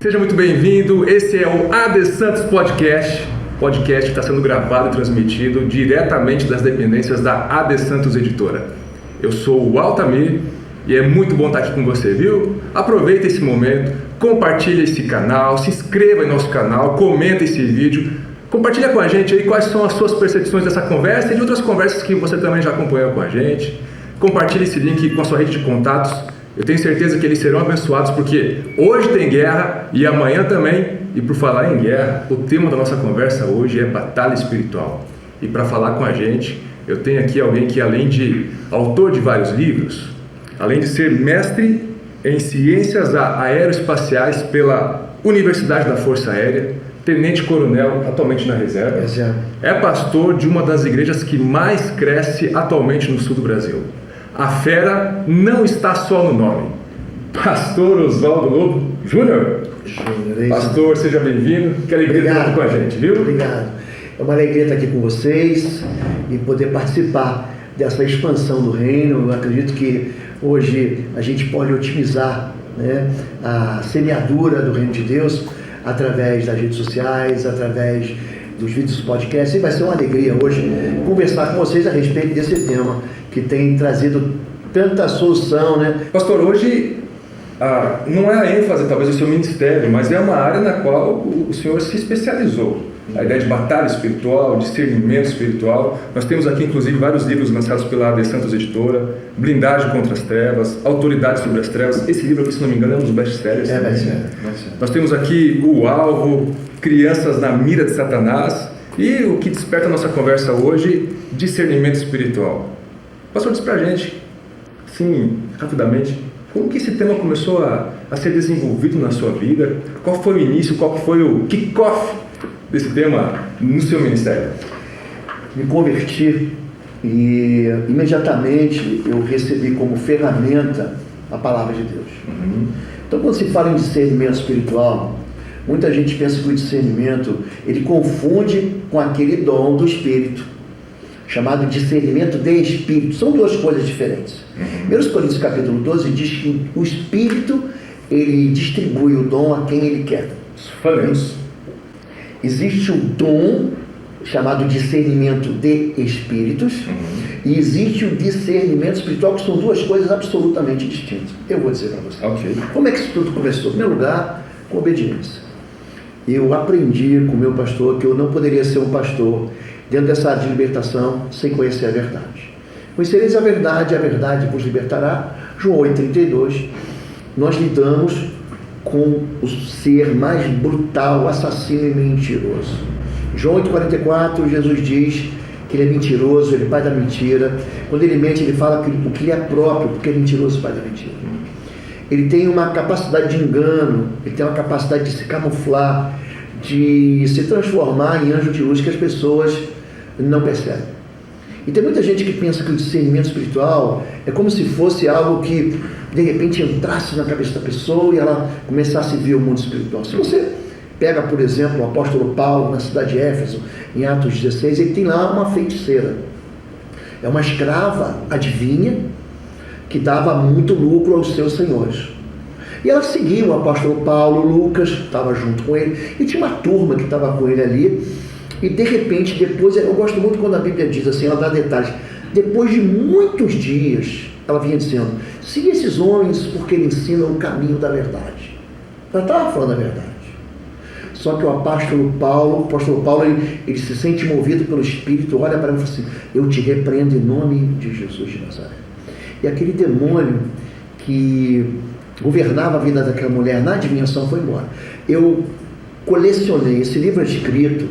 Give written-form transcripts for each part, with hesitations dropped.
Seja muito bem-vindo, esse é o AD Santos Podcast que está sendo gravado e transmitido diretamente das dependências da AD Santos Editora. Eu sou o Altamir e é muito bom estar aqui com você, viu? Aproveita esse momento, compartilha esse canal, se inscreva em nosso canal, comenta esse vídeo, compartilha com a gente aí quais são as suas percepções dessa conversa e de outras conversas que você também já acompanhou com a gente. Compartilhe esse link com a sua rede de contatos. Eu tenho certeza que eles serão abençoados, porque hoje tem guerra e amanhã também. E por falar em guerra, o tema da nossa conversa hoje é batalha espiritual. E para falar com a gente, eu tenho aqui alguém que, além de autor de vários livros, além de ser mestre em ciências aeroespaciais pela Universidade da Força Aérea, tenente-coronel atualmente na reserva, é pastor de uma das igrejas que mais cresce atualmente no sul do Brasil. A fera não está só no nome. Pastor Oswaldo Lobo Júnior. Pastor, seja bem-vindo. Que alegria estar aqui com a gente, viu? Obrigado. É uma alegria estar aqui com vocês e poder participar dessa expansão do reino. Eu acredito que hoje a gente pode otimizar, né, a semeadura do reino de Deus através das redes sociais, através dos vídeos do podcast. E vai ser uma alegria hoje conversar com vocês a respeito desse tema que tem trazido tanta solução, né? Pastor, hoje não é a ênfase talvez do seu ministério, mas é uma área na qual o senhor se especializou. A ideia de batalha espiritual, discernimento espiritual. Nós temos aqui inclusive vários livros lançados pela AD Santos Editora: Blindagem contra as Trevas, Autoridade sobre as Trevas. Esse livro aqui, se não me engano, é um dos best-sellers. Nós temos aqui O Alvo, Crianças na Mira de Satanás, e o que desperta a nossa conversa hoje, discernimento espiritual. Pastor, diz pra gente, assim, rapidamente, como que esse tema começou a ser desenvolvido na sua vida? Qual foi o início, qual foi o kick-off desse tema no seu ministério? Me converti e imediatamente eu recebi como ferramenta a palavra de Deus. Então, quando se fala em discernimento espiritual, muita gente pensa que o discernimento, ele confunde com aquele dom do Espírito, chamado discernimento de Espírito. São duas coisas diferentes. 1 Coríntios capítulo 12 diz que o Espírito, ele distribui o dom a quem ele quer. Falemos. Existe o dom chamado discernimento de espíritos e existe o discernimento espiritual, que são duas coisas absolutamente distintas. Eu vou dizer para você. Okay. Como é que isso tudo começou? Em primeiro lugar, com obediência. Eu aprendi com o meu pastor que eu não poderia ser um pastor dentro dessa área de libertação sem conhecer a verdade. Conhecereis a verdade vos libertará. João 8,32. Nós lidamos com o ser mais brutal, assassino e mentiroso. João 8,44, Jesus diz que ele é mentiroso, ele é pai da mentira. Quando ele mente, ele fala que o que lhe é próprio, porque é mentiroso, pai da mentira. Ele tem uma capacidade de engano, ele tem uma capacidade de se camuflar, de se transformar em anjo de luz que as pessoas não percebem. E tem muita gente que pensa que o discernimento espiritual é como se fosse algo que de repente entrasse na cabeça da pessoa e ela começasse a ver o mundo espiritual. Se você pega, por exemplo, o apóstolo Paulo na cidade de Éfeso, em Atos 16, ele tem lá uma feiticeira. É uma escrava adivinha que dava muito lucro aos seus senhores. E ela seguia o apóstolo Paulo, Lucas estava junto com ele, e tinha uma turma que estava com ele ali, e de repente, depois, eu gosto muito quando a Bíblia diz assim, ela dá detalhes, depois de muitos dias, ela vinha dizendo, siga esses homens porque eles ensinam o caminho da verdade. Ela estava falando a verdade. Só que o apóstolo Paulo, ele se sente movido pelo Espírito, olha para ele e fala assim, eu te repreendo em nome de Jesus de Nazaré. E aquele demônio que governava a vida daquela mulher na adivinhação foi embora. Eu colecionei esse livro escrito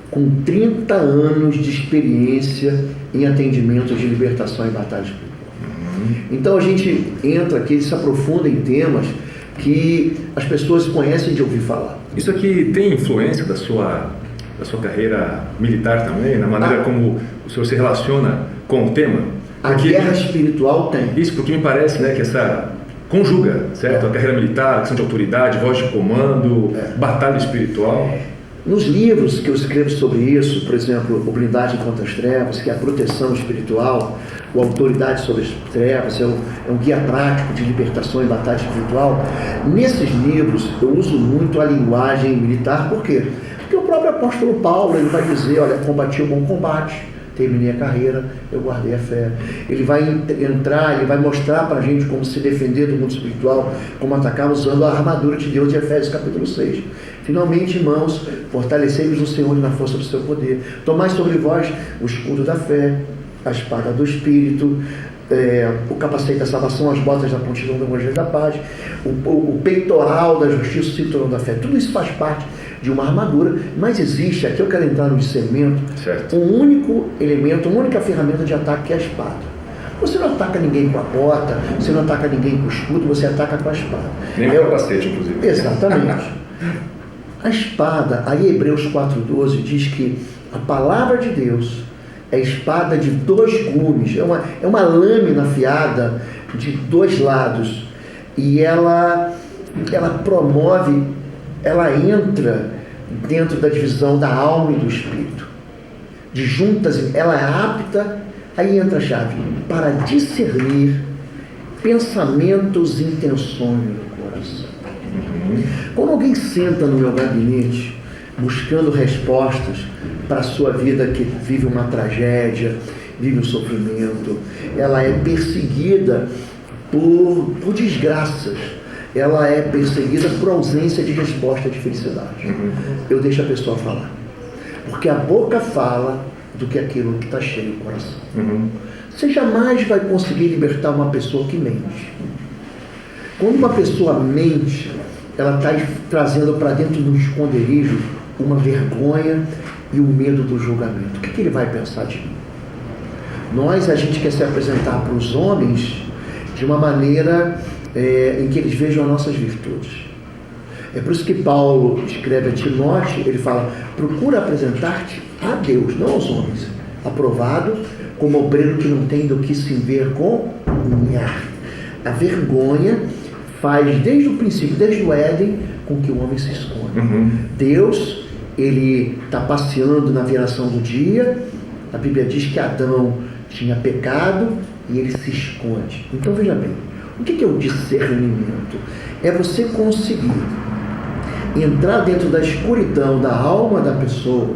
com 30 anos de experiência em atendimento de libertação e batalha espiritual. Então a gente entra aqui e se aprofunda em temas que as pessoas conhecem de ouvir falar. Isso aqui tem influência da sua carreira militar também, na maneira como o senhor se relaciona com o tema? A guerra espiritual tem. Isso porque me parece, né, que essa conjuga, certo? A carreira militar, a questão de autoridade, voz de comando, batalha espiritual. Nos livros que eu escrevo sobre isso, por exemplo, o Blindagem contra as Trevas, que é a proteção espiritual, o Autoridade sobre as Trevas, é um guia prático de libertação e batalha espiritual. Nesses livros eu uso muito a linguagem militar, por quê? Porque o próprio apóstolo Paulo, ele vai dizer, olha, combati o bom combate, terminei a carreira, eu guardei a fé. Ele vai entrar, ele vai mostrar para a gente como se defender do mundo espiritual, como atacar usando a armadura de Deus de Efésios capítulo 6. Finalmente, irmãos, fortalecei-vos no Senhor e na força do seu poder. Tomai sobre vós o escudo da fé, a espada do Espírito, o capacete da salvação, as botas da prontidão do evangelho da paz, o peitoral da justiça, o cinturão da fé. Tudo isso faz parte de uma armadura, mas existe, aqui eu quero entrar no discernimento, um único elemento, uma única ferramenta de ataque, que é a espada. Você não ataca ninguém com a bota, você não ataca ninguém com o escudo, você ataca com a espada. Nem com o capacete, inclusive. Exatamente. A espada, aí Hebreus 4,12 diz que a palavra de Deus é espada de dois gumes, é uma lâmina afiada de dois lados, e ela promove, ela entra dentro da divisão da alma e do espírito, de juntas, ela é apta, aí entra a chave, para discernir pensamentos e intenções do coração. Quando alguém senta no meu gabinete buscando respostas para a sua vida que vive uma tragédia, vive um sofrimento, ela é perseguida por desgraças, ela é perseguida por ausência de resposta de felicidade. Eu deixo a pessoa falar, porque a boca fala do que aquilo que está cheio do coração. Você jamais vai conseguir libertar uma pessoa que mente. Quando uma pessoa mente, ela está trazendo para dentro do esconderijo uma vergonha e o medo do julgamento. O que ele vai pensar de mim? A gente quer se apresentar para os homens de uma maneira em que eles vejam as nossas virtudes. É por isso que Paulo escreve a Timóteo, ele fala, procura apresentar-te a Deus, não aos homens, aprovado como obreiro que não tem do que se envergonhar. A vergonha faz desde o princípio, desde o Éden, com que o homem se esconda. Deus, ele está passeando na viração do dia, a Bíblia diz que Adão tinha pecado e ele se esconde. Então veja bem, o que é o discernimento? É você conseguir entrar dentro da escuridão da alma da pessoa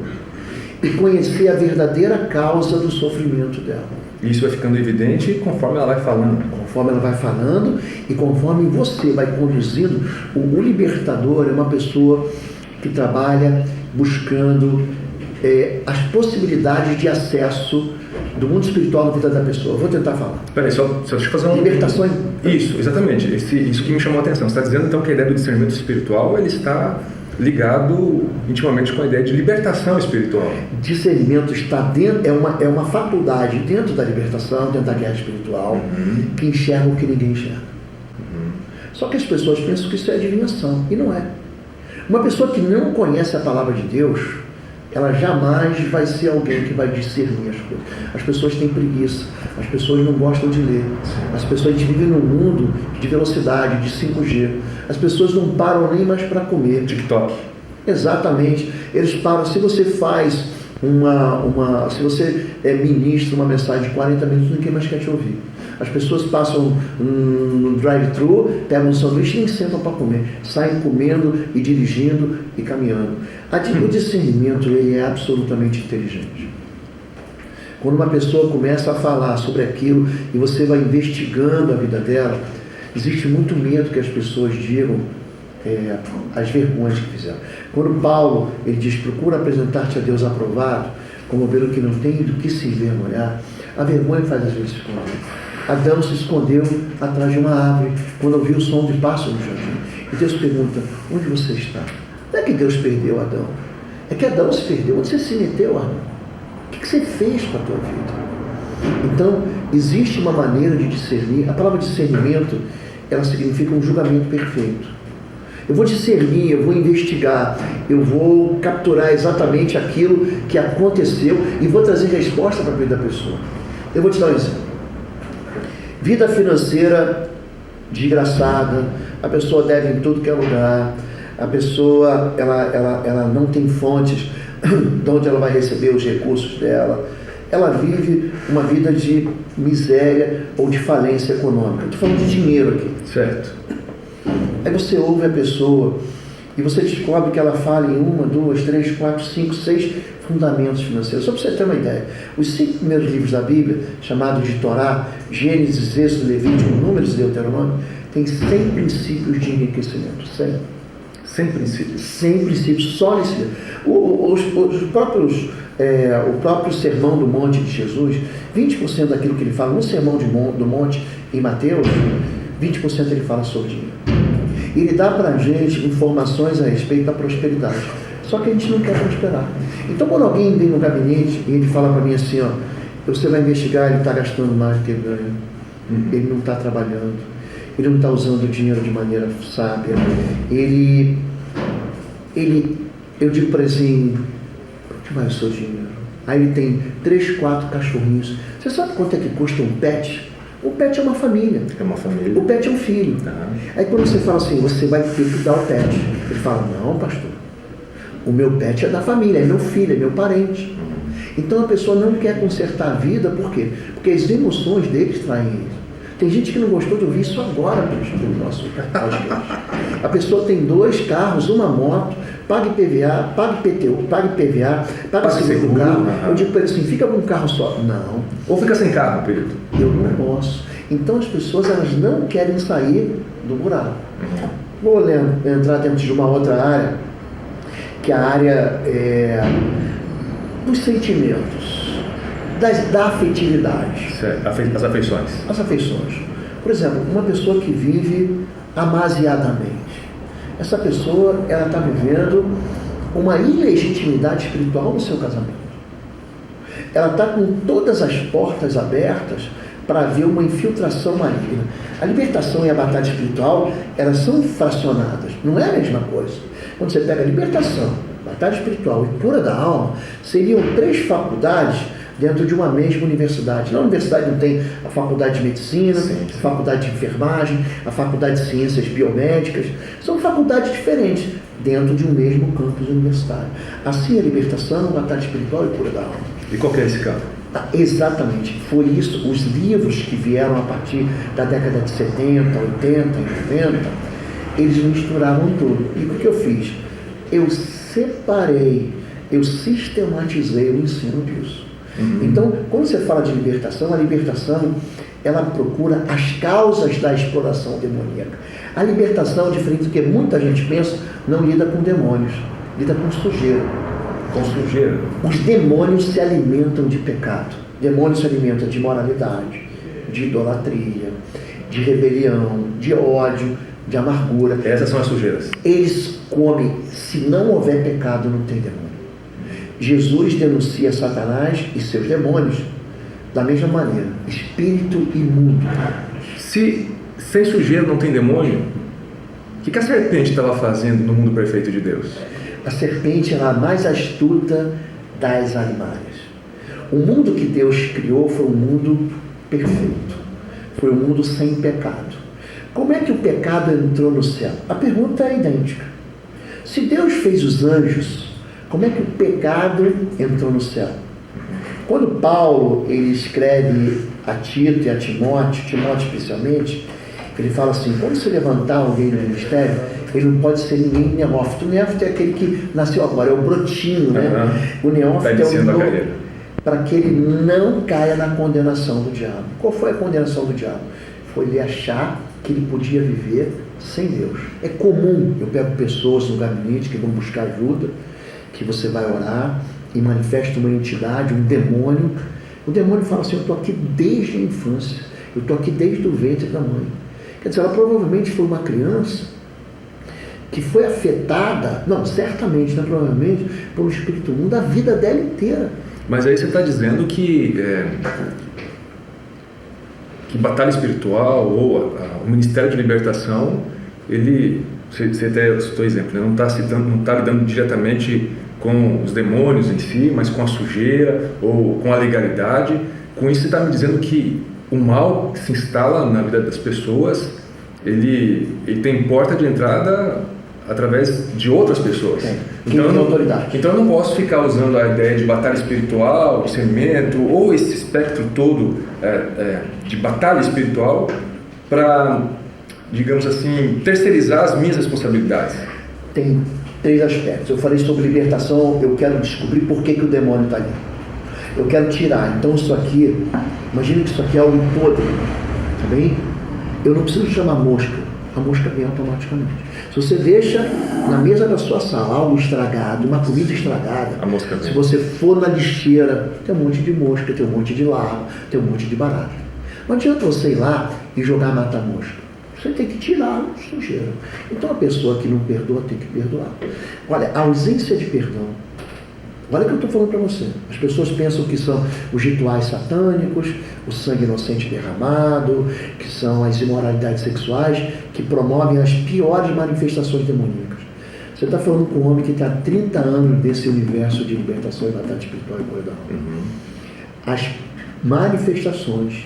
e conhecer a verdadeira causa do sofrimento dela. Isso vai ficando evidente conforme ela vai falando. Conforme ela vai falando e conforme você vai conduzindo. O libertador é uma pessoa que trabalha buscando as possibilidades de acesso do mundo espiritual na vida da pessoa. Eu vou tentar falar. Peraí, só deixa eu fazer uma... Libertação. Isso, exatamente. Isso que me chamou a atenção. Você está dizendo então que a ideia do discernimento espiritual ele está ligado intimamente com a ideia de libertação espiritual. Discernimento está dentro, é uma faculdade dentro da libertação, dentro da guerra espiritual, que enxerga o que ninguém enxerga. Só que as pessoas pensam que isso é adivinhação, e não é. Uma pessoa que não conhece a palavra de Deus, ela jamais vai ser alguém que vai discernir as coisas. As pessoas têm preguiça, as pessoas não gostam de ler, as pessoas vivem num mundo de velocidade, de 5G, as pessoas não param nem mais para comer. TikTok. Exatamente, eles param. Se você faz se você ministra uma mensagem de 40 minutos, ninguém mais quer te ouvir. As pessoas passam no drive-thru, pegam um sanduíche e nem sentam para comer. Saem comendo e dirigindo e caminhando. O discernimento ele é absolutamente inteligente. Quando uma pessoa começa a falar sobre aquilo e você vai investigando a vida dela, existe muito medo que as pessoas digam as vergonhas que fizeram. Quando Paulo ele diz, procura apresentar-te a Deus aprovado, como pelo que não tem do que se envergonhar, a vergonha faz às vezes se esconder. Adão se escondeu atrás de uma árvore quando ouviu o som de pássaro no jardim. E Deus pergunta, onde você está? Não é que Deus perdeu Adão, é que Adão se perdeu. Onde você se meteu, Adão? O que você fez para a tua vida? Então, existe uma maneira de discernir. A palavra discernimento, ela significa um julgamento perfeito. Eu vou discernir, eu vou investigar, eu vou capturar exatamente aquilo que aconteceu e vou trazer resposta para a vida da pessoa. Eu vou te dar um exemplo. Vida financeira desgraçada, a pessoa deve em tudo que é lugar, a pessoa ela não tem fontes de onde ela vai receber os recursos dela, ela vive uma vida de miséria ou de falência econômica. Estou falando de dinheiro aqui. Certo. Aí você ouve a pessoa e você descobre que ela fala em 1, 2, 3, 4, 5, 6 fundamentos financeiros. Só para você ter uma ideia, os 5 primeiros livros da Bíblia, chamados de Torá, Gênesis, Êxodo, Levítico, Números e Deuteronômio, tem 100 princípios de enriquecimento. 100. 100 princípios. 100 princípios, só nesse livro. O próprio Sermão do Monte de Jesus, 20% daquilo que ele fala no Sermão do Monte em Mateus, 20% ele fala sobre dinheiro. Ele dá para a gente informações a respeito da prosperidade. Só que a gente não quer prosperar. Então, quando alguém vem no gabinete e ele fala para mim assim, ó, você vai investigar, ele está gastando mais do que ele ganha, ele não está trabalhando, ele não está usando o dinheiro de maneira sábia, eu digo para ele assim, onde vai o seu dinheiro? Aí ele tem 3, 4 cachorrinhos. Você sabe quanto é que custa um pet? O pet é uma família. É uma família. O pet é um filho. Aí quando você fala assim, você vai ter que dar o pet. Ele fala, não, pastor, o meu pet é da família, é meu filho, é meu parente. Então a pessoa não quer consertar a vida, por quê? Porque as emoções deles traem eles. Tem gente que não gostou de ouvir isso agora pelo nosso podcast. A pessoa tem 2 carros, uma moto, paga IPVA, paga IPTU, paga IPVA, paga seguro do carro. Eu digo para ele assim, fica com um carro só. Não. Ou fica sem carro, período. Eu não posso. Então as pessoas elas não querem sair do buraco. Vou entrar dentro de uma outra área, que é a área dos sentimentos, da afetividade. Certo. As afeições. As afeições. Por exemplo, uma pessoa que vive amasiadamente. Essa pessoa ela está vivendo uma ilegitimidade espiritual no seu casamento. Ela está com todas as portas abertas para haver uma infiltração maligna. A libertação e a batalha espiritual, elas são fracionadas, não é a mesma coisa. Quando você pega a libertação, batalha espiritual e cura da alma, seriam 3 faculdades dentro de uma mesma universidade. Na universidade não tem a faculdade de medicina, a faculdade de enfermagem, a faculdade de ciências biomédicas, são faculdades diferentes dentro de um mesmo campus universitário. Assim a libertação, a batalha espiritual e cura da alma. E qual que é esse campo? Exatamente, foi isso, os livros que vieram a partir da década de 70, 80 e 90, eles misturavam tudo. E o que eu fiz? Eu separei, eu sistematizei o ensino disso. Então, quando você fala de libertação, a libertação, ela procura as causas da exploração demoníaca. A libertação, diferente do que muita gente pensa, não lida com demônios, lida com sujeira. Com sujeira. Os demônios se alimentam de pecado. Demônios se alimentam de imoralidade, de idolatria, de rebelião, de ódio, de amargura. Essas são as sujeiras. Eles comem. Se não houver pecado, não tem demônio. Jesus denuncia Satanás e seus demônios da mesma maneira. Espírito imundo. Se sem sujeira não tem demônio, o que a serpente estava fazendo no mundo perfeito de Deus? A serpente é a mais astuta das animais. O mundo que Deus criou foi um mundo perfeito. Foi um mundo sem pecado. Como é que o pecado entrou no céu? A pergunta é idêntica. Se Deus fez os anjos, como é que o pecado entrou no céu? Quando Paulo ele escreve a Tito e a Timóteo especialmente, ele fala assim, quando se levantar alguém no ministério, ele não pode ser ninguém neófito. O neófito é aquele que nasceu agora, é o brotinho, né? O neófito é o novo, para que ele não caia na condenação do diabo. Qual foi a condenação do diabo? Foi ele achar que ele podia viver sem Deus. É comum, eu pego pessoas no gabinete que vão buscar ajuda, que você vai orar e manifesta uma entidade, um demônio. O demônio fala assim, eu estou aqui desde a infância, eu estou aqui desde o ventre da mãe. Quer dizer, ela provavelmente foi uma criança que foi afetada, não, certamente, não, provavelmente, pelo espírito imundo a vida dela inteira. Mas aí você está dizendo que batalha espiritual ou o Ministério de Libertação, você até citou exemplo, né? Não está lidando diretamente com os demônios em si, mas com a sujeira ou com a legalidade. Com isso você está me dizendo que o mal que se instala na vida das pessoas, ele tem porta de entrada através de outras pessoas. Então, eu não, autoridade. Então eu não posso ficar usando a ideia de batalha espiritual, discernimento, ou esse espectro todo de batalha espiritual para, digamos assim, terceirizar as minhas responsabilidades. Tem 3 aspectos. Eu falei sobre libertação, eu quero descobrir por que o demônio está ali. Eu quero tirar. Então isso aqui, imagina que isso aqui é algo podre, tá bem? Eu não preciso chamar mosca, a mosca vem automaticamente. Se você deixa na mesa da sua sala algo estragado, uma comida estragada, a mosca vem. Se você for na lixeira, tem um monte de mosca, tem um monte de larva, tem um monte de barata. Não adianta você ir lá e jogar matar mosca. Você tem que tirar a sujeira. Então a pessoa que não perdoa tem que perdoar. Olha, a ausência de perdão. Olha o que eu estou falando para você. As pessoas pensam que são os rituais satânicos, o sangue inocente derramado, que são as imoralidades sexuais, que promovem as piores manifestações demoníacas. Você está falando com um homem que está há 30 anos desse universo de libertação e batalha espiritual e corredor. As manifestações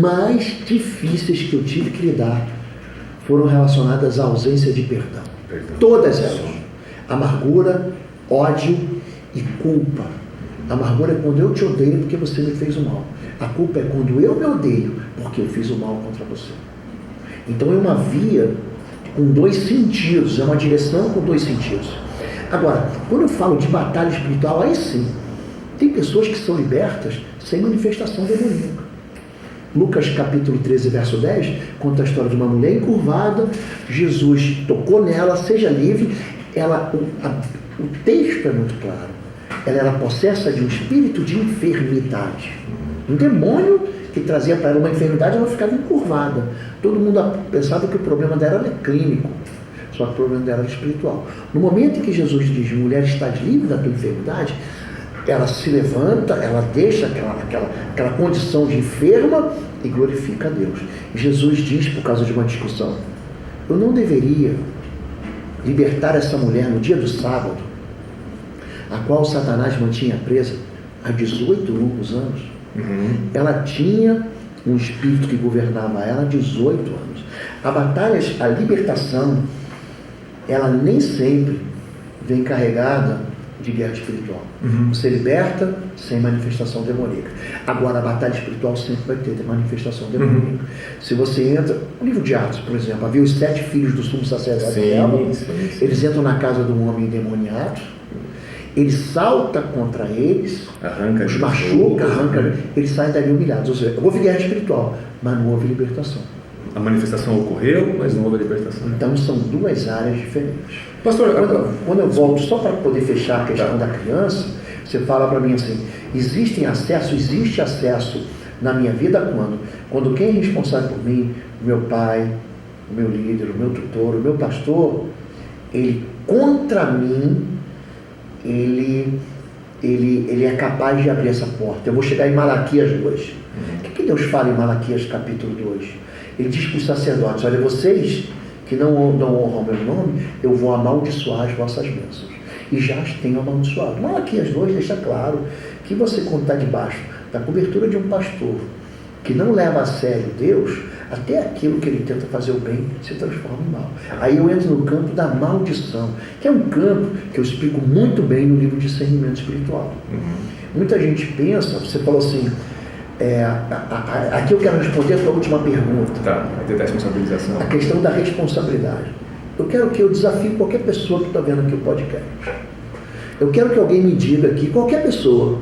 mais difíceis que eu tive que lidar foram relacionadas à ausência de perdão. Todas elas. Amargura, ódio e culpa. Amargura é quando eu te odeio porque você me fez o mal. A culpa é quando eu me odeio porque eu fiz o mal contra você. Então é uma via com 2 sentidos, é uma direção com 2 sentidos. Agora, quando eu falo de batalha espiritual, aí sim, tem pessoas que são libertas sem manifestação demoníaca. Lucas capítulo 13, verso 10, conta a história de uma mulher encurvada, Jesus tocou nela, seja livre, o texto é muito claro, ela era possessa de um espírito de enfermidade, um demônio que trazia para ela uma enfermidade, ela ficava encurvada. Todo mundo pensava que o problema dela era clínico, só que o problema dela era espiritual. No momento em que Jesus diz, mulher, estás livre da tua enfermidade, ela se levanta, ela deixa aquela condição de enferma e glorifica a Deus. Jesus diz, por causa de uma discussão, eu não deveria libertar essa mulher no dia do sábado, a qual Satanás mantinha presa há 18 longos anos. Ela tinha um espírito que governava ela há 18 anos. A libertação, ela nem sempre vem carregada de guerra espiritual. Você liberta sem manifestação demoníaca. Agora, a batalha espiritual sempre vai ter manifestação demoníaca. Se você entra, no livro de Atos, por exemplo, havia os 7 filhos do sumo sacerdote de Eva, eles entram na casa de um homem endemoniado, ele salta contra eles, os machuca, eles saem dali humilhados. Ou seja, houve guerra espiritual, mas não houve libertação. A manifestação ocorreu, mas não houve libertação. Então são 2 áreas diferentes. Pastor, quando eu volto, só para poder fechar a questão da criança, você fala para mim assim, existe acesso na minha vida quando quem é responsável por mim, o meu pai, o meu líder, o meu tutor, o meu pastor, ele contra mim, ele é capaz de abrir essa porta. Eu vou chegar em Malaquias 2. O que Deus fala em Malaquias capítulo 2? Ele diz para os sacerdotes, olha, vocês que não honram o meu nome, eu vou amaldiçoar as vossas bênçãos. E já as tenho amaldiçoado. Malaquias 2 deixa claro que você, quando está debaixo da cobertura de um pastor que não leva a sério Deus, até aquilo que ele tenta fazer o bem se transforma em mal. Aí eu entro no campo da maldição, que é um campo que eu explico muito bem no livro de Discernimento Espiritual. Muita gente pensa, você falou assim, aqui eu quero responder a tua última pergunta. Tá, a responsabilização. A questão da responsabilidade. Eu quero que eu desafie qualquer pessoa que está vendo aqui o podcast. Eu quero que alguém me diga aqui, qualquer pessoa,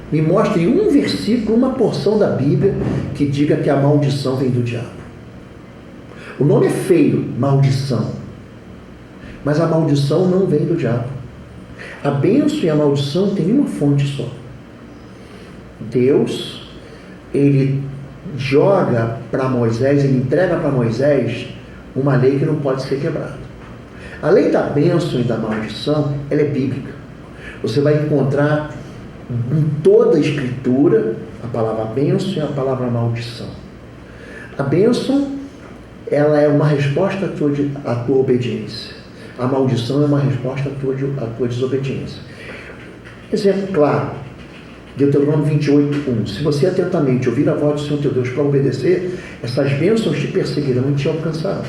me mostre um versículo, uma porção da Bíblia que diga que a maldição vem do diabo. O nome é feio, maldição. Mas a maldição não vem do diabo. A bênção e a maldição têm uma fonte só. Deus, ele joga para Moisés, ele entrega para Moisés uma lei que não pode ser quebrada. A lei da bênção e da maldição, ela é bíblica. Você vai encontrar em toda a Escritura a palavra bênção e a palavra maldição. A bênção, ela é uma resposta à tua obediência. A maldição é uma resposta à tua desobediência. Exemplo claro, Deuteronômio 28:1. Se você atentamente ouvir a voz do Senhor teu Deus para obedecer, essas bênçãos te perseguirão e te alcançarão.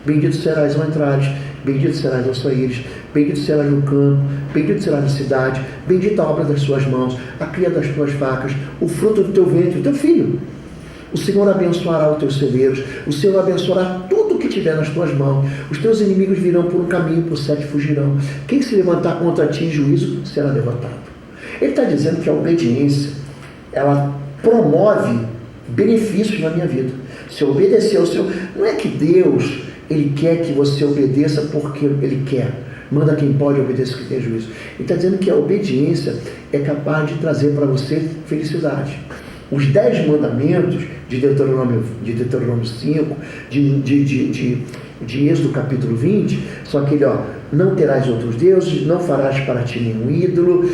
Bendito serás ao entrares, bendito serás ao saíres, bendito serás no campo, bendito serás na cidade, bendita a obra das suas mãos, a cria das tuas facas, o fruto do teu ventre, o teu filho. O Senhor abençoará os teus celeiros, o Senhor abençoará tudo que tiver nas tuas mãos. Os teus inimigos virão por um caminho, por 7 fugirão. Quem se levantar contra ti em juízo será derrotado. Ele está dizendo que a obediência, ela promove benefícios na minha vida. Se eu obedecer ao Senhor, não é que Deus, Ele quer que você obedeça porque Ele quer. Manda quem pode, obedecer que tem juízo. Ele está dizendo que a obediência é capaz de trazer para você felicidade. Os 10 mandamentos de Deuteronômio 5, de Êxodo capítulo 20, são aquele, não terás outros deuses, não farás para ti nenhum ídolo,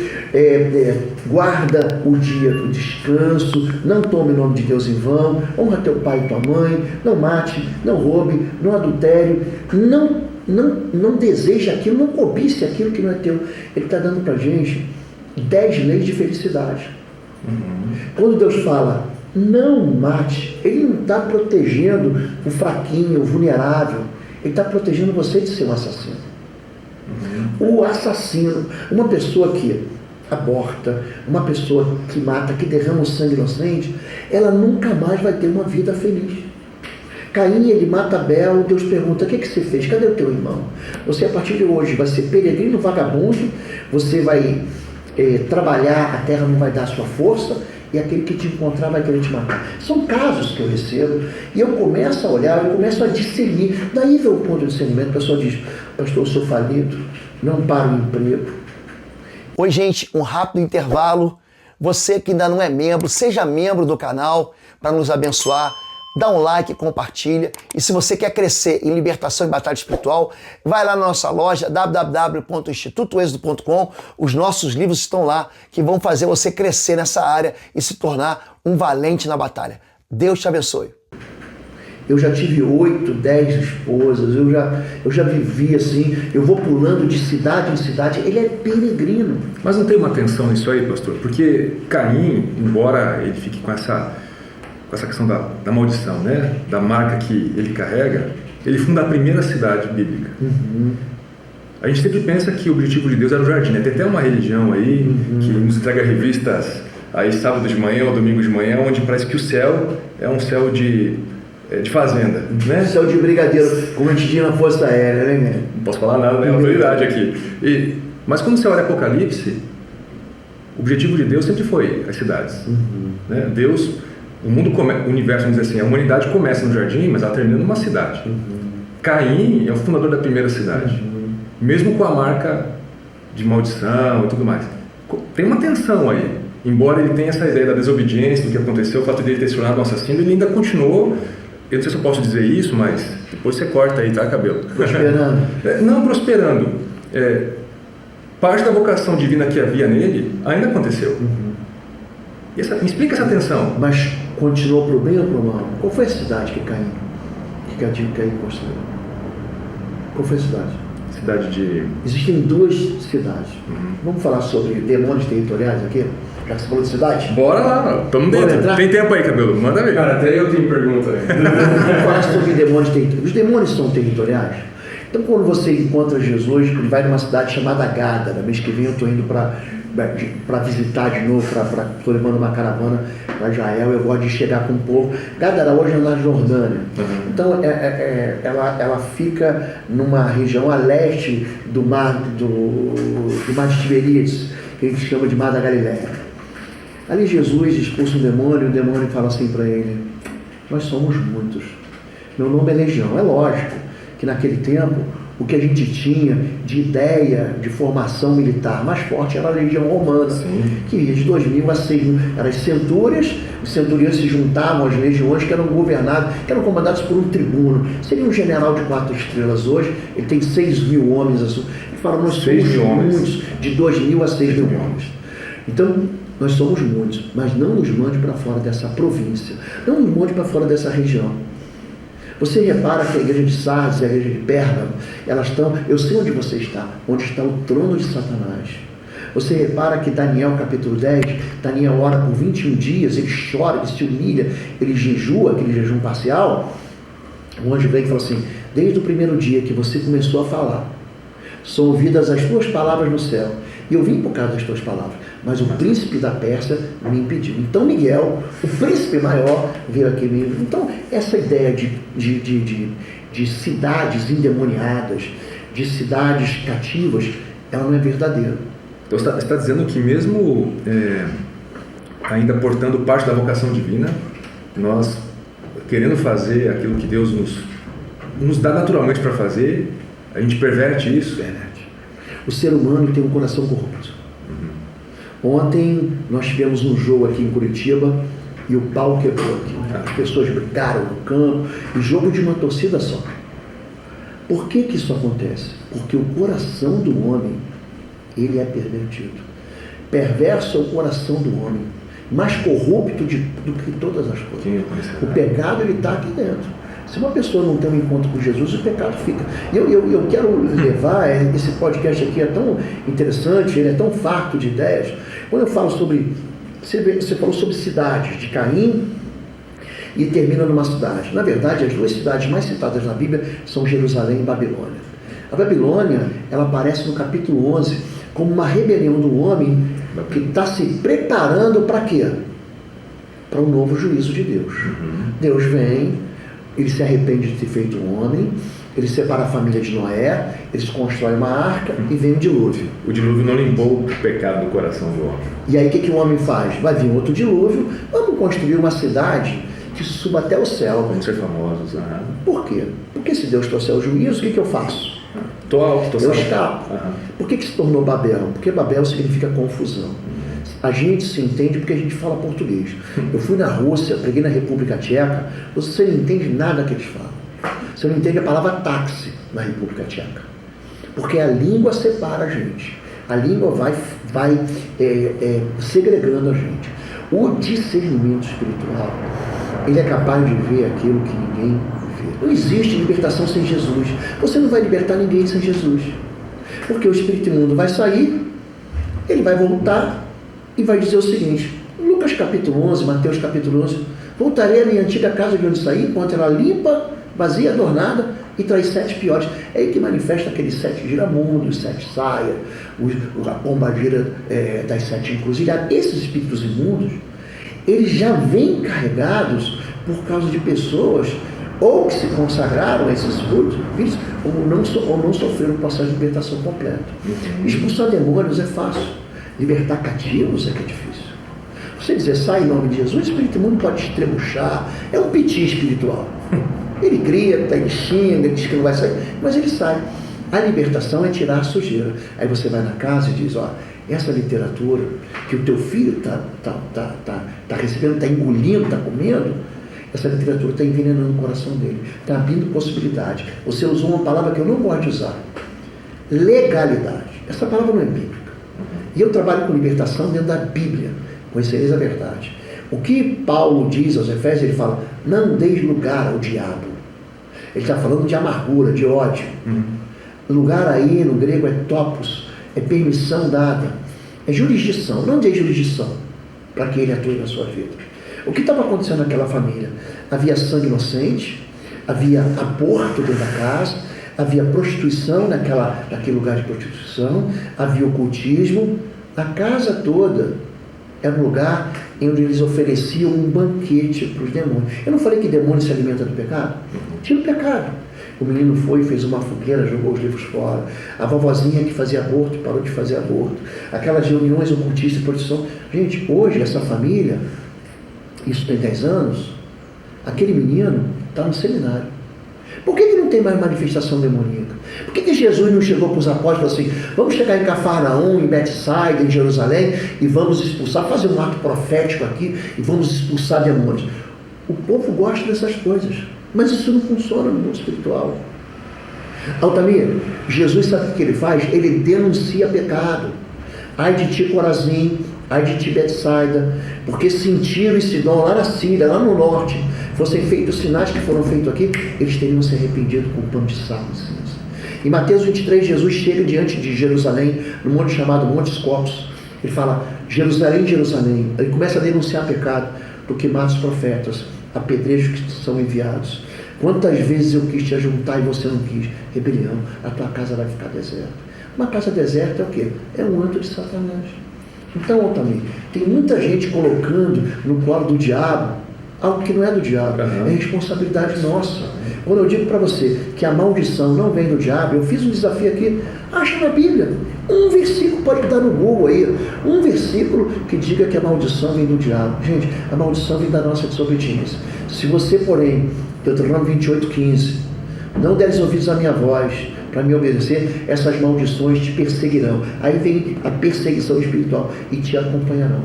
guarda o dia do descanso, não tome o nome de Deus em vão, honra teu pai e tua mãe, não mate, não roube, não adultério, não deseje aquilo, não cobice aquilo que não é teu. Ele está dando para a gente 10 leis de felicidade. Quando Deus fala não mate, Ele não está protegendo o fraquinho, o vulnerável. Ele está protegendo você de ser um assassino. O assassino, uma pessoa que aborta, uma pessoa que mata, que derrama o sangue inocente, ela nunca mais vai ter uma vida feliz. Caim, ele mata Abel, Deus pergunta: o que você fez? Cadê o teu irmão? Você a partir de hoje vai ser peregrino, vagabundo, você vai trabalhar, a terra não vai dar a sua força, e aquele que te encontrar vai querer te matar. São casos que eu recebo, e eu começo a olhar, eu começo a discernir. Daí vem o ponto de discernimento. A pessoa diz: pastor, eu sou falido, não paro o emprego. Oi, gente, um rápido intervalo. Você que ainda não é membro, seja membro do canal para nos abençoar. Dá um like, compartilha. E se você quer crescer em libertação e batalha espiritual, vai lá na nossa loja www.institutoexodo.com. Os nossos livros estão lá, que vão fazer você crescer nessa área e se tornar um valente na batalha. Deus te abençoe. Eu já tive 8, 10 esposas, eu já vivi assim, eu vou pulando de cidade em cidade. Ele é peregrino. Mas não tem uma tensão nisso aí, pastor? Porque Caim, embora ele fique com essa questão da maldição, né? Da marca que ele carrega, ele funda a primeira cidade bíblica. A gente sempre pensa que o objetivo de Deus era o jardim, né? Tem até uma religião aí que nos entrega revistas aí sábado de manhã ou domingo de manhã, onde parece que o céu é um céu de fazenda, né? Céu de brigadeiro, como a gente tinha na Força Aérea, né? Não posso falar nada, né? Autoridade aqui. Mas quando você olha Apocalipse, o objetivo de Deus sempre foi as cidades. Né? Deus... O universo, vamos dizer assim, a humanidade começa no jardim, mas ela termina numa cidade. Caim é o fundador da primeira cidade, mesmo com a marca de maldição e tudo mais. Tem uma tensão aí. Embora ele tenha essa ideia da desobediência, do que aconteceu, o fato de ele ter se tornado um assassino, ele ainda continuou, eu não sei se eu posso dizer isso, mas depois você corta aí, tá, cabelo? Prosperando. Não prosperando. Parte da vocação divina que havia nele ainda aconteceu. Me explica essa tensão. Mas continuou para o bem ou para o mal? Qual foi a cidade que Caim construiu? Qual foi a cidade? Cidade de... Existem 2 cidades. Vamos falar sobre demônios territoriais aqui? Já que você falou de cidade? Bora lá, estamos dentro. Tem tempo aí, cabelo, manda ver. Cara, até eu tenho pergunta aí. Vamos falar sobre demônios territoriais. Os demônios são territoriais? Então, quando você encontra Jesus, ele vai numa cidade chamada Gádara. Mês que vem eu estou indo para visitar de novo, estou levando uma caravana para Israel. Eu gosto de chegar com o povo. Gádara hoje é na Jordânia. Então ela fica numa região a leste do mar de Tiberíades, que a gente chama de Mar da Galileia. Ali Jesus expulsa um demônio, e o demônio fala assim para ele: nós somos muitos, meu nome é Legião. É lógico que naquele tempo o que a gente tinha de ideia de formação militar mais forte era a legião romana, que ia de 2.000 a 6.000. Eram as centúrias, os centuriões se juntavam às legiões que eram governadas, que eram comandados por um tribuno. Seria um general de 4 estrelas hoje, ele tem 6.000 homens. Ele fala: nós somos muitos, de 2.000 a 6.000 homens. Então, nós somos muitos, mas não nos mande para fora dessa província, não nos mande para fora dessa região. Você repara que a igreja de Sardes e a igreja de Pérgamo, elas estão, eu sei onde você está, onde está o trono de Satanás. Você repara que Daniel capítulo 10, Daniel ora por 21 dias, ele chora, ele se humilha, ele jejua, aquele jejum parcial, um anjo vem e fala assim: desde o primeiro dia que você começou a falar, são ouvidas as tuas palavras no céu, e eu vim por causa das tuas palavras, mas o príncipe da Pérsia me impediu. Então Miguel, o príncipe maior, veio aqui me... Então essa ideia de cidades endemoniadas, de cidades cativas, ela não é verdadeira. Então você está dizendo que mesmo ainda portando parte da vocação divina, nós querendo fazer aquilo que Deus nos dá naturalmente para fazer, a gente perverte isso? Verdade. O ser humano tem um coração corrupto. Ontem nós tivemos um jogo aqui em Curitiba e o pau quebrou aqui. As pessoas brigaram no campo, e jogo de uma torcida só. Por que que isso acontece? Porque o coração do homem, ele é pervertido. Perverso é o coração do homem, mais corrupto do que todas as coisas. O pecado, ele está aqui dentro. Se uma pessoa não tem um encontro com Jesus, o pecado fica. Eu quero levar, esse podcast aqui é tão interessante, ele é tão farto de ideias. Quando eu falo sobre, você falou sobre cidades, de Caim, e termina numa cidade. Na verdade, as duas cidades mais citadas na Bíblia são Jerusalém e Babilônia. A Babilônia, ela aparece no capítulo 11 como uma rebelião do homem que está se preparando para quê? Para um novo juízo de Deus. Deus vem, ele se arrepende de ter feito um homem, ele separa a família de Noé, eles constroem uma arca e vem o dilúvio. O dilúvio não limpou o pecado do coração do homem. E aí o que o homem faz? Vai vir outro dilúvio, vamos construir uma cidade que suba até o céu. Vamos ser famosos. Por quê? Porque se Deus trouxer o juízo, o que eu faço? Eu escapo. Por que se tornou Babel? Porque Babel significa confusão. A gente se entende porque a gente fala português. Eu fui na Rússia, preguei na República Tcheca, você não entende nada que eles falam. Você não entende a palavra táxi na República Tcheca. Porque a língua separa a gente. A língua vai segregando a gente. O discernimento espiritual, ele é capaz de ver aquilo que ninguém vê. Não existe libertação sem Jesus. Você não vai libertar ninguém sem Jesus. Porque o espírito imundo vai sair, ele vai voltar e vai dizer o seguinte: Lucas capítulo 11, Mateus capítulo 11, voltarei à minha antiga casa de onde saí, enquanto ela limpa, vazia, adornada, e traz 7 piores. É aí que manifesta aqueles 7 giramundos, 7 saias, a pomba gira das 7 encruzilhadas. Esses espíritos imundos, eles já vêm carregados por causa de pessoas ou que se consagraram a esses espíritos, ou não sofreram o processo de libertação completo. Expulsar demônios é fácil. Libertar cativos é que é difícil. Você dizer, sai em nome de Jesus, o espírito imundo pode estrebuchar, é um piti espiritual. Ele grita, ele xinga, ele diz que não vai sair, mas ele sai. A libertação é tirar a sujeira. Aí você vai na casa e diz, essa literatura que o teu filho tá recebendo, está engolindo, está comendo, essa literatura está envenenando o coração dele, está abrindo possibilidade. Você usou uma palavra que eu não gosto de usar. Legalidade. Essa palavra não é bíblica. E eu trabalho com libertação dentro da Bíblia. Conhecereis a verdade. O que Paulo diz aos Efésios, ele fala, não deis lugar ao diabo. Ele está falando de amargura, de ódio. Lugar aí no grego é topos, é permissão dada, é jurisdição. Não dê jurisdição para que ele atue na sua vida. O que estava acontecendo naquela família? Havia sangue inocente, havia aborto dentro da casa, havia prostituição naquele lugar de prostituição, havia ocultismo. A casa toda era um lugar em onde eles ofereciam um banquete para os demônios. Eu não falei que demônio se alimenta do pecado? Tinha o pecado. O menino foi, fez uma fogueira, jogou os livros fora. A vovozinha que fazia aborto, parou de fazer aborto. Aquelas reuniões ocultistas e prostituição. Gente, hoje essa família, isso tem 10 anos, aquele menino está no seminário. Por que não tem mais manifestação demoníaca? Por que Jesus não chegou para os apóstolos assim, vamos chegar em Cafarnaum, em Betsaida, em Jerusalém, e vamos expulsar, fazer um ato profético aqui, e vamos expulsar demônios? O povo gosta dessas coisas, mas isso não funciona no mundo espiritual. Altamir, Jesus sabe o que ele faz? Ele denuncia pecado. Ai de ti, Corazim, ai de ti, Betsaida, porque se em Tiro e Sidom, lá na Síria, lá no norte, fossem feitos os sinais que foram feitos aqui, eles teriam se arrependido com o pano de sal e cinza. Em Mateus 23, Jesus chega diante de Jerusalém, no monte chamado Monte Scopus. Ele fala, Jerusalém, Jerusalém. Ele começa a denunciar pecado, do que mata os profetas, apedrejos que são enviados. Quantas vezes eu quis te ajuntar e você não quis? Rebelião, a tua casa vai ficar deserta. Uma casa deserta é o quê? É um antro de Satanás. Então, Altamir, tem muita gente colocando no colo do diabo algo que não é do diabo, é responsabilidade nossa. Quando eu digo para você que a maldição não vem do diabo, eu fiz um desafio aqui, acha na Bíblia, um versículo, pode dar no Google aí, um versículo que diga que a maldição vem do diabo. Gente, a maldição vem da nossa desobediência. Se você, porém, Deuteronômio 28:15, não deres ouvidos à minha voz para me obedecer, essas maldições te perseguirão. Aí vem a perseguição espiritual e te acompanharão.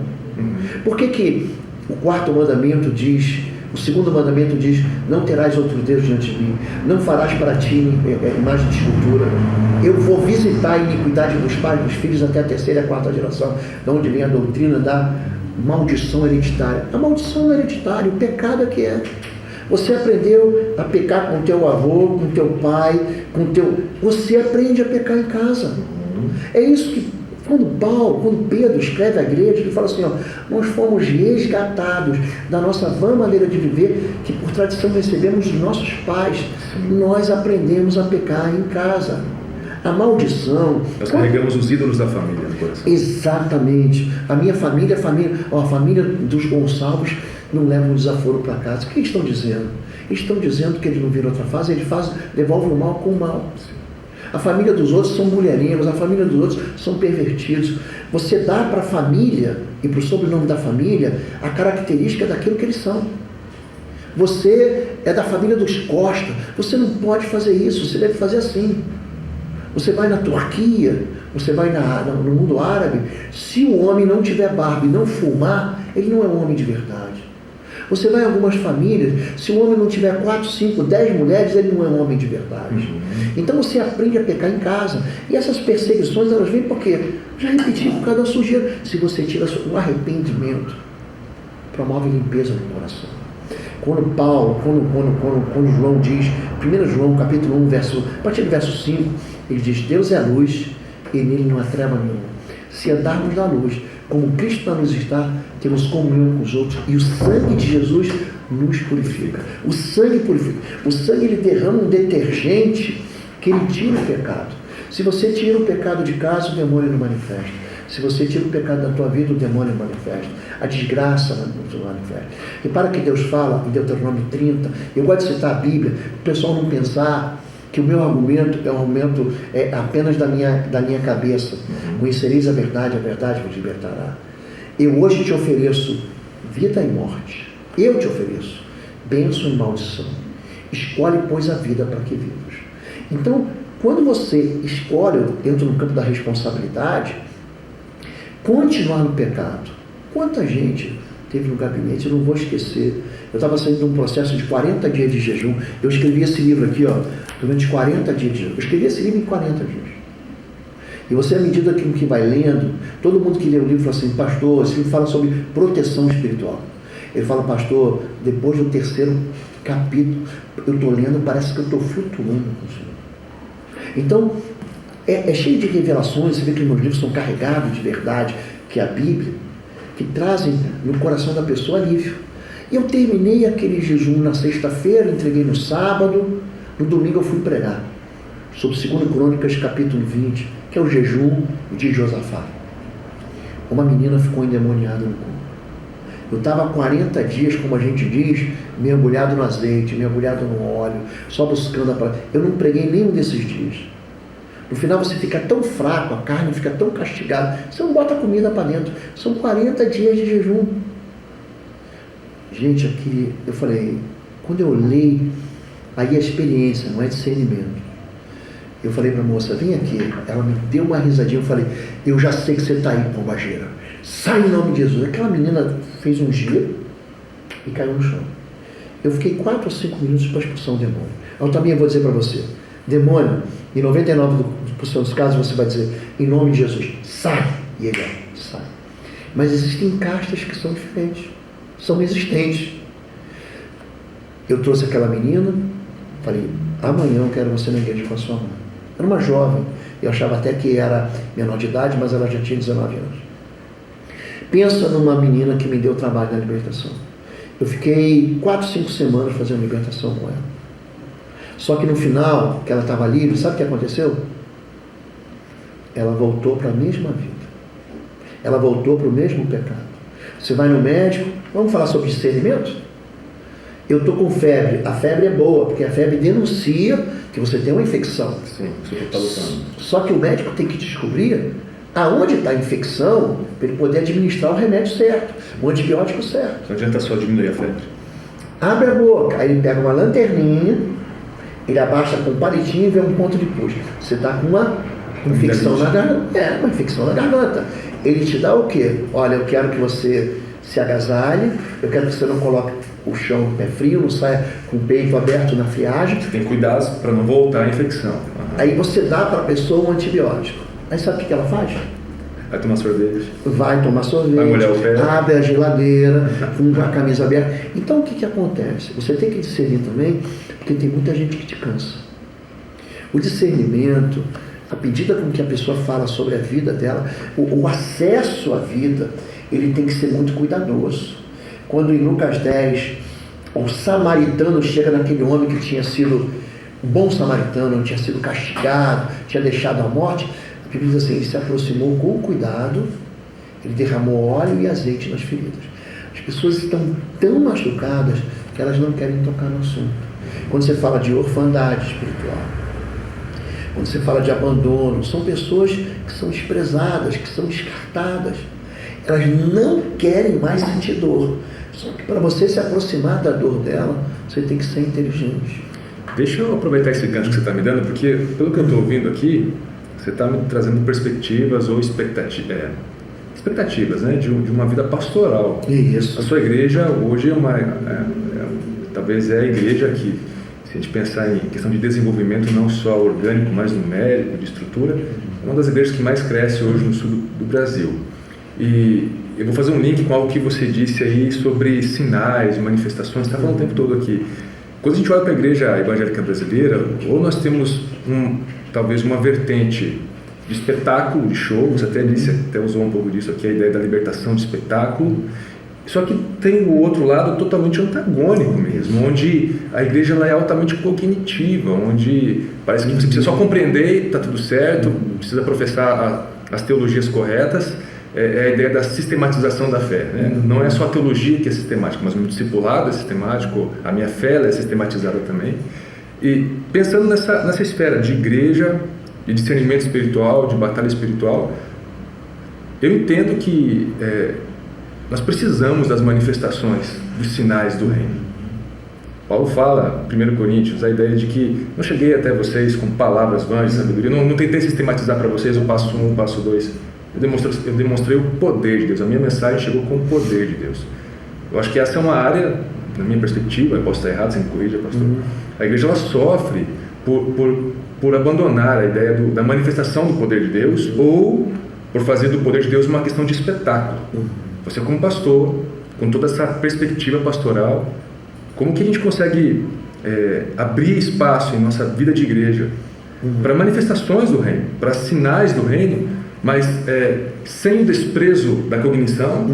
Por que o quarto mandamento diz, o segundo mandamento diz, não terás outro Deus diante de mim, não farás para ti imagem de escultura, eu vou visitar a iniquidade dos pais, dos filhos até a terceira e a quarta geração, de onde vem a doutrina da maldição hereditária. A maldição hereditária, o pecado é que é. Você aprendeu a pecar com teu avô, com teu pai, você aprende a pecar em casa. É isso que quando Pedro escreve à igreja, ele fala assim, ó, nós fomos resgatados da nossa vã maneira de viver, que por tradição recebemos dos nossos pais. Nós aprendemos a pecar em casa. A maldição... Nós carregamos os ídolos da família no coração. Exatamente. A minha família, a família dos Gonçalves não leva um desaforo para casa. O que eles estão dizendo? Eles estão dizendo que eles não viram outra face, eles devolvem o mal com o mal. A família dos outros são mulherengas, a família dos outros são pervertidos. Você dá para a família e para o sobrenome da família a característica daquilo que eles são. Você é da família dos Costa, você não pode fazer isso, você deve fazer assim. Você vai na Turquia, você vai no mundo árabe, se o homem não tiver barba e não fumar, ele não é um homem de verdade. Você vai em algumas famílias, se o homem não tiver 4, 5, 10 mulheres, ele não é um homem de verdade. Então você aprende a pecar em casa. E essas perseguições, elas vêm porque, já repeti, por causa da sujeira. Se você tira o arrependimento, promove limpeza no coração. Quando João diz, 1 João capítulo 1, a partir do verso 5, ele diz, Deus é a luz e nele não há treva nenhuma. Se andarmos na luz, como Cristo na luz está, temos comunhão com os outros e o sangue de Jesus nos purifica. O sangue purifica. O sangue, ele derrama um detergente que ele tira o pecado. Se você tira o pecado de casa, o demônio não manifesta. Se você tira o pecado da tua vida, o demônio manifesta. A desgraça não manifesta. E para que Deus fala em Deuteronômio 30, eu gosto de citar a Bíblia, o pessoal não pensar que o meu argumento é um argumento apenas da minha cabeça. Conhecereis a verdade vos libertará. Eu hoje te ofereço vida e morte. Eu te ofereço bênção e maldição. Escolhe, pois, a vida para que vivas. Então, quando você escolhe, eu entro no campo da responsabilidade, continuar no pecado. Quanta gente teve no gabinete, eu não vou esquecer. Eu estava saindo de um processo de 40 dias de jejum. Eu escrevi esse livro aqui, ó, durante 40 dias de jejum. Eu escrevi esse livro em 40 dias. E você, à medida que vai lendo, todo mundo que lê o livro fala assim, pastor, esse livro fala sobre proteção espiritual. Ele fala, pastor, depois do 3º capítulo, eu estou lendo, parece que eu estou flutuando com o Senhor. Então, é cheio de revelações, você vê que meus livros são carregados de verdade, que é a Bíblia, que trazem no coração da pessoa alívio. E eu terminei aquele jejum na sexta-feira, entreguei no sábado, no domingo eu fui pregar sobre 2 Crônicas, capítulo 20, que é o jejum de Josafá. Uma menina ficou endemoniada no corpo. Eu estava 40 dias, como a gente diz, mergulhado no azeite, mergulhado no óleo, só buscando a palavra. Eu não preguei nenhum desses dias. No final você fica tão fraco, a carne fica tão castigada, você não bota comida para dentro. São 40 dias de jejum. Gente, aqui, eu falei, quando eu leio, aí a experiência, não é discernimento. Eu falei para a moça, vem aqui. Ela me deu uma risadinha, eu falei, eu já sei que você está aí, pombageira. Sai em nome de Jesus. Aquela menina fez um giro e caiu no chão. Eu fiquei 4 ou 5 minutos para expulsar o demônio. Eu também vou dizer para você, demônio, em 99% dos casos você vai dizer, em nome de Jesus, sai. E ele sai. Mas existem castas que são diferentes, são resistentes. Eu trouxe aquela menina, falei, amanhã eu quero você na igreja com a sua mãe. Era uma jovem, eu achava até que era menor de idade, mas ela já tinha 19 anos. Pensa numa menina que me deu trabalho na libertação. Eu fiquei 4, 5 semanas fazendo libertação com ela. Só que no final, que ela estava livre, sabe o que aconteceu? Ela voltou para a mesma vida. Ela voltou para o mesmo pecado. Você vai no médico, vamos falar sobre discernimento? Eu estou com febre. A febre é boa, porque a febre denuncia que você tem uma infecção. Sim, você está lutando. Só que o médico tem que descobrir aonde está a infecção para ele poder administrar o remédio certo, o antibiótico certo. Não adianta só diminuir a febre. Abre a boca, aí ele pega uma lanterninha, ele abaixa com um palitinho e vê um ponto de pus. Você está com uma infecção na garganta. É, uma infecção na garganta. Ele te dá o quê? Olha, eu quero que você se agasalhe, eu quero que você não coloque o chão no pé frio, não saia com o peito aberto na friagem. Você tem cuidados para não voltar a infecção. Aí você dá para a pessoa um antibiótico. Aí sabe o que ela faz? Vai tomar sorvete. Vai tomar sorvete, vai molhar o pé. Abre a geladeira, com a camisa aberta. Então o que acontece? Você tem que discernir também, porque tem muita gente que te cansa. O discernimento, a medida com que a pessoa fala sobre a vida dela, o acesso à vida, ele tem que ser muito cuidadoso. Quando em Lucas 10, o samaritano chega naquele homem que tinha sido um bom samaritano, tinha sido castigado, tinha deixado a morte, a Bíblia diz assim, ele se aproximou com cuidado, ele derramou óleo e azeite nas feridas. As pessoas estão tão machucadas que elas não querem tocar no assunto. Quando você fala de orfandade espiritual, quando você fala de abandono, são pessoas que são desprezadas, que são descartadas. Elas não querem mais sentir dor. Só que para você se aproximar da dor dela, você tem que ser inteligente. Deixa eu aproveitar esse gancho que você está me dando, porque pelo que eu estou ouvindo aqui, você está me trazendo perspectivas ou expectativas, né, de uma vida pastoral. Isso. A sua igreja hoje talvez é a igreja que, se a gente pensar em questão de desenvolvimento não só orgânico, mas numérico, de estrutura, é uma das igrejas que mais cresce hoje no sul do Brasil. E eu vou fazer um link com algo que você disse aí sobre sinais, manifestações, está falando o tempo todo aqui. Quando a gente olha para a igreja evangélica brasileira, ou nós temos talvez uma vertente de espetáculo, de show, você até usou um pouco disso aqui, a ideia da libertação de espetáculo, só que tem o outro lado totalmente antagônico mesmo, onde a igreja ela é altamente cognitiva, onde parece que você precisa só compreender e está tudo certo, precisa professar as teologias corretas. É a ideia da sistematização da fé, né? Não é só a teologia que é sistemática, mas o meu discipulado é sistemático, a minha fé ela é sistematizada também. E pensando nessa esfera de igreja, de discernimento espiritual, de batalha espiritual, eu entendo que nós precisamos das manifestações, dos sinais do reino. Paulo fala, 1 Coríntios, a ideia de que não cheguei até vocês com palavras vãs de sabedoria, não tentei sistematizar para vocês o passo 1, o passo 2. Eu demonstrei o poder de Deus. A minha mensagem chegou com o poder de Deus. Eu acho que essa é uma área, na minha perspectiva, eu posso estar errado, você me corrija, pastor. A igreja ela sofre por abandonar a ideia da manifestação do poder de Deus ou por fazer do poder de Deus uma questão de espetáculo. Você como pastor, com toda essa perspectiva pastoral, como que a gente consegue abrir espaço em nossa vida de igreja para manifestações do reino, para sinais do reino, mas sem o desprezo da cognição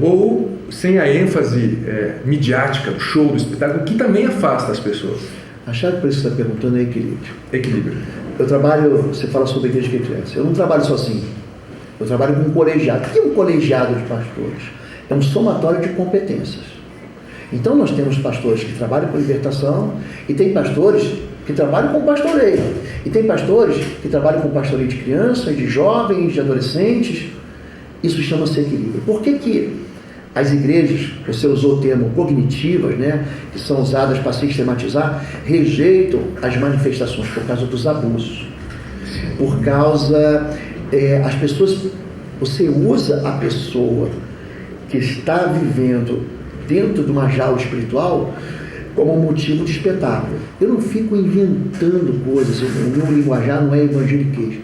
ou sem a ênfase midiática do show, do espetáculo, que também afasta as pessoas. A chave para isso que você está perguntando é equilíbrio. Equilíbrio. Eu trabalho, você fala sobre a igreja que cresce. Eu não trabalho sozinho. Eu trabalho com um colegiado. O que é um colegiado de pastores? É um somatório de competências. Então nós temos pastores que trabalham com libertação e tem pastores que trabalham com pastoreio. E tem pastores que trabalham com pastoreio de crianças, de jovens, de adolescentes. Isso chama-se equilíbrio. Por que as igrejas, você usou o termo cognitivas, né, que são usadas para sistematizar, rejeitam as manifestações por causa dos abusos? Por causa... as pessoas... Você usa a pessoa que está vivendo dentro de uma jaula espiritual como motivo de espetáculo. Eu não fico inventando coisas, o meu linguajar não é evangeliquez,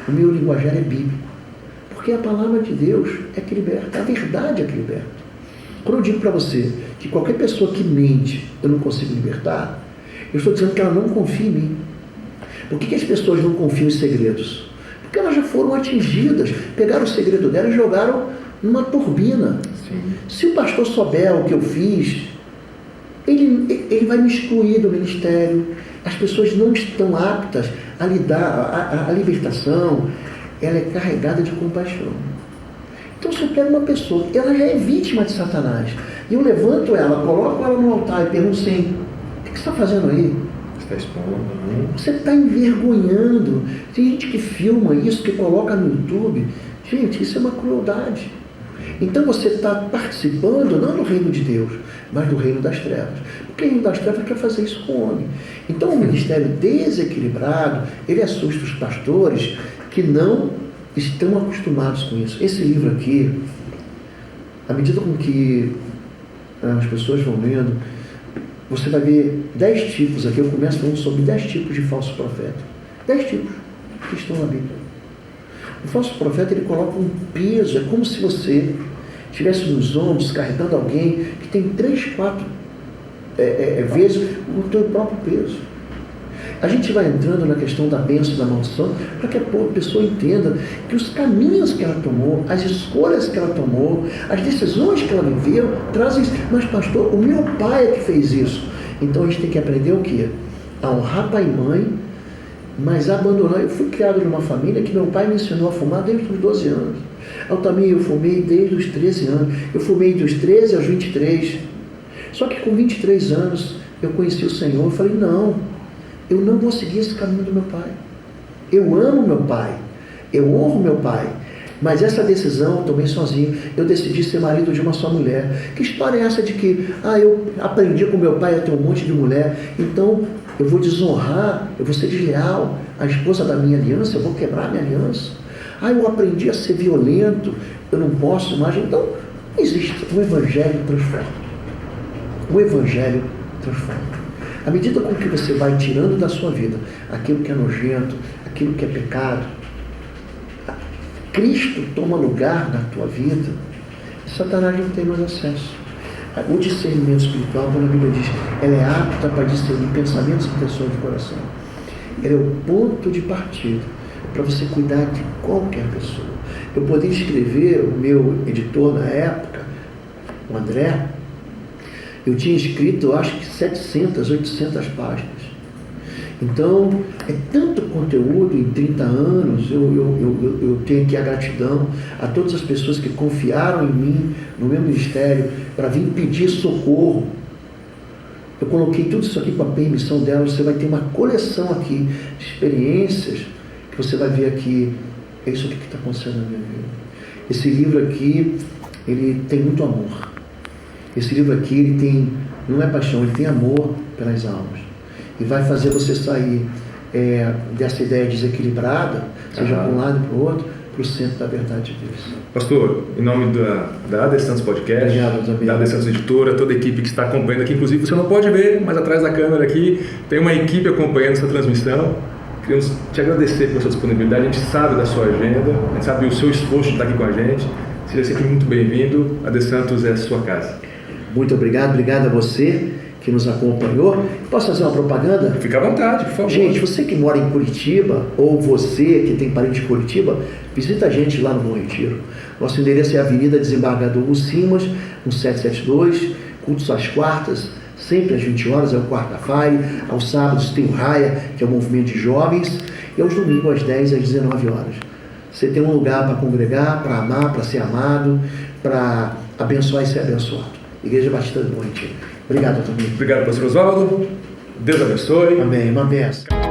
o meu linguajar é bíblico, porque a palavra de Deus é que liberta, a verdade é que liberta. Quando eu digo para você que qualquer pessoa que mente eu não consigo libertar, eu estou dizendo que ela não confia em mim. Por que as pessoas não confiam em segredos? Porque elas já foram atingidas, pegaram o segredo dela e jogaram numa turbina. Sim. Se o pastor souber o que eu fiz, ele vai me excluir do ministério, As pessoas não estão aptas a lidar, a libertação, ela é carregada de compaixão. Então, se eu pego uma pessoa, ela já é vítima de Satanás, e eu levanto ela, coloco ela no altar e pergunto assim, o que você está fazendo aí? Você está expondo. Você está envergonhando. Tem gente que filma isso, que coloca no YouTube. Gente, isso é uma crueldade. Então você está participando não do reino de Deus, mas do reino das trevas. Porque o reino das trevas quer fazer isso com o homem. Então o ministério desequilibrado, ele assusta os pastores que não estão acostumados com isso. Esse livro aqui, à medida com que as pessoas vão lendo, você vai ver 10 tipos aqui. Eu começo falando sobre 10 tipos de falso profeta. 10 tipos que estão na Bíblia. O falso profeta, ele coloca um peso, é como se você estivesse nos ombros carregando alguém que tem 3, 4 vezes o teu próprio peso. A gente vai entrando na questão da bênção e da maldição para que a pessoa entenda que os caminhos que ela tomou, as escolhas que ela tomou, as decisões que ela viveu, trazem isso. Mas pastor, o meu pai é que fez isso. Então a gente tem que aprender o quê? A honrar pai e mãe, mas abandonar. Eu fui criado numa família que meu pai me ensinou a fumar desde os 12 anos. Eu também fumei desde os 13 anos. Eu fumei dos 13 aos 23. Só que com 23 anos eu conheci o Senhor. Eu falei, não, eu não vou seguir esse caminho do meu pai. Eu amo meu pai, eu honro meu pai, mas essa decisão eu tomei sozinho. Eu decidi ser marido de uma só mulher. Que história é essa de que eu aprendi com meu pai a ter um monte de mulher, então eu vou desonrar, eu vou ser desleal à esposa da minha aliança, eu vou quebrar minha aliança? Eu aprendi a ser violento, eu não posso mais. Então, existe. O Evangelho transforma. O Evangelho transforma. À medida com que você vai tirando da sua vida aquilo que é nojento, aquilo que é pecado, Cristo toma lugar na tua vida, e Satanás não tem mais acesso. O discernimento espiritual, quando a Bíblia diz, ela é apta para discernir pensamentos e intenções do coração. Ela é o ponto de partida para você cuidar de qualquer pessoa. Eu poderia escrever, o meu editor na época, o André, eu tinha escrito, eu acho que 700, 800 páginas. Então, é tanto conteúdo em 30 anos, eu tenho aqui a gratidão a todas as pessoas que confiaram em mim, no meu ministério, para vir pedir socorro. Eu coloquei tudo isso aqui com a permissão delas. Você vai ter uma coleção aqui de experiências que você vai ver aqui. É isso aqui que está acontecendo na minha vida. Esse livro aqui, ele tem muito amor. Esse livro aqui, ele tem, não é paixão, ele tem amor pelas almas. E vai fazer você sair dessa ideia desequilibrada, seja para um lado e para o outro, para o centro da verdade de Deus. Pastor, em nome da AD Santos Podcast, da AD Santos Editora, toda a equipe que está acompanhando aqui, inclusive você não pode ver, mas atrás da câmera aqui tem uma equipe acompanhando essa transmissão. Queremos te agradecer pela sua disponibilidade, a gente sabe da sua agenda, a gente sabe o seu esforço de estar aqui com a gente. Seja sempre muito bem-vindo, AD Santos é a sua casa. Muito obrigado a você que nos acompanhou. Posso fazer uma propaganda? Fica à vontade, por favor. Gente, você que mora em Curitiba, ou você que tem parente em Curitiba, visita a gente lá no Bom Retiro. Nosso endereço é a Avenida Desembargador Simas, 1772, cultos às quartas, sempre às 20 horas, é o quarta-feira. Aos sábados tem o Raia, que é o movimento de jovens, e aos domingos às 10 às 19 horas. Você tem um lugar para congregar, para amar, para ser amado, para abençoar e ser abençoado. Igreja Batista do Bom Retiro. Obrigado, Antônio. Obrigado, pastor Oswaldo. Deus abençoe. Amém. Uma benção.